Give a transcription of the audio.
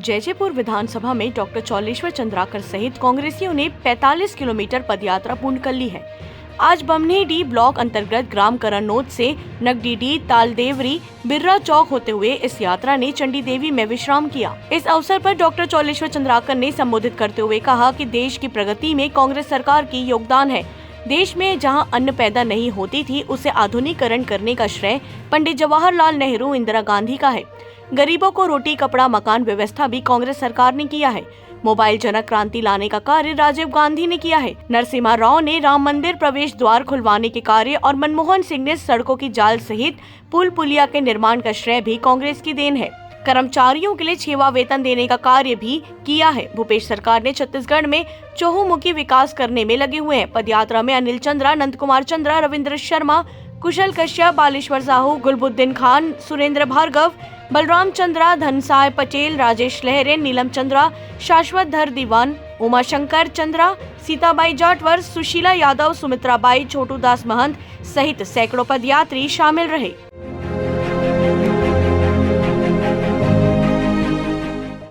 जयपुर विधानसभा में डॉक्टर चौलेश्वर चंद्राकर सहित कांग्रेसियों ने 45 किलोमीटर पदयात्रा पूर्ण कर ली है। आज बमनेडी ब्लॉक अंतर्गत ग्राम करनौत से नगडीडी, तालदेवरी, बिर्रा चौक होते हुए इस यात्रा ने चंडी देवी में विश्राम किया। इस अवसर पर डॉक्टर चौलेश्वर चंद्राकर ने संबोधित करते हुए कहा कि देश की प्रगति में कांग्रेस सरकार की योगदान है। देश में जहां अन्न पैदा नहीं होती थी, उसे आधुनिकीकरण करने का श्रेय पंडित जवाहरलाल नेहरू, इंदिरा गांधी का है। गरीबों को रोटी, कपड़ा, मकान व्यवस्था भी कांग्रेस सरकार ने किया है। मोबाइल जनक क्रांति लाने का कार्य राजीव गांधी ने किया है। नरसिम्हा राव ने राम मंदिर प्रवेश द्वार खुलवाने के कार्य और मनमोहन सिंह ने सड़कों की जाल सहित पुल पुलिया के निर्माण का श्रेय भी कांग्रेस की देन है। कर्मचारियों के लिए 6वां वेतन देने का कार्य भी किया है। भूपेश सरकार ने छत्तीसगढ़ में चहुमुखी विकास करने में लगे हुए हैं। पदयात्रा में अनिल चंद्रा, नंद कुमार चंद्रा, रविंद्र शर्मा, कुशल कश्यप, बालेश्वर साहू, गुलबुद्दीन खान, सुरेंद्र भार्गव, बलराम चंद्रा, धनसाय पटेल, राजेश लहरे, नीलम चंद्रा, शाश्वत धर दीवान, उमाशंकर चंद्रा, सीताबाई जाटवर, सुशीला यादव, सुमित्रा बाई, छोटू दास महंत सहित सैकड़ों पदयात्री शामिल रहे।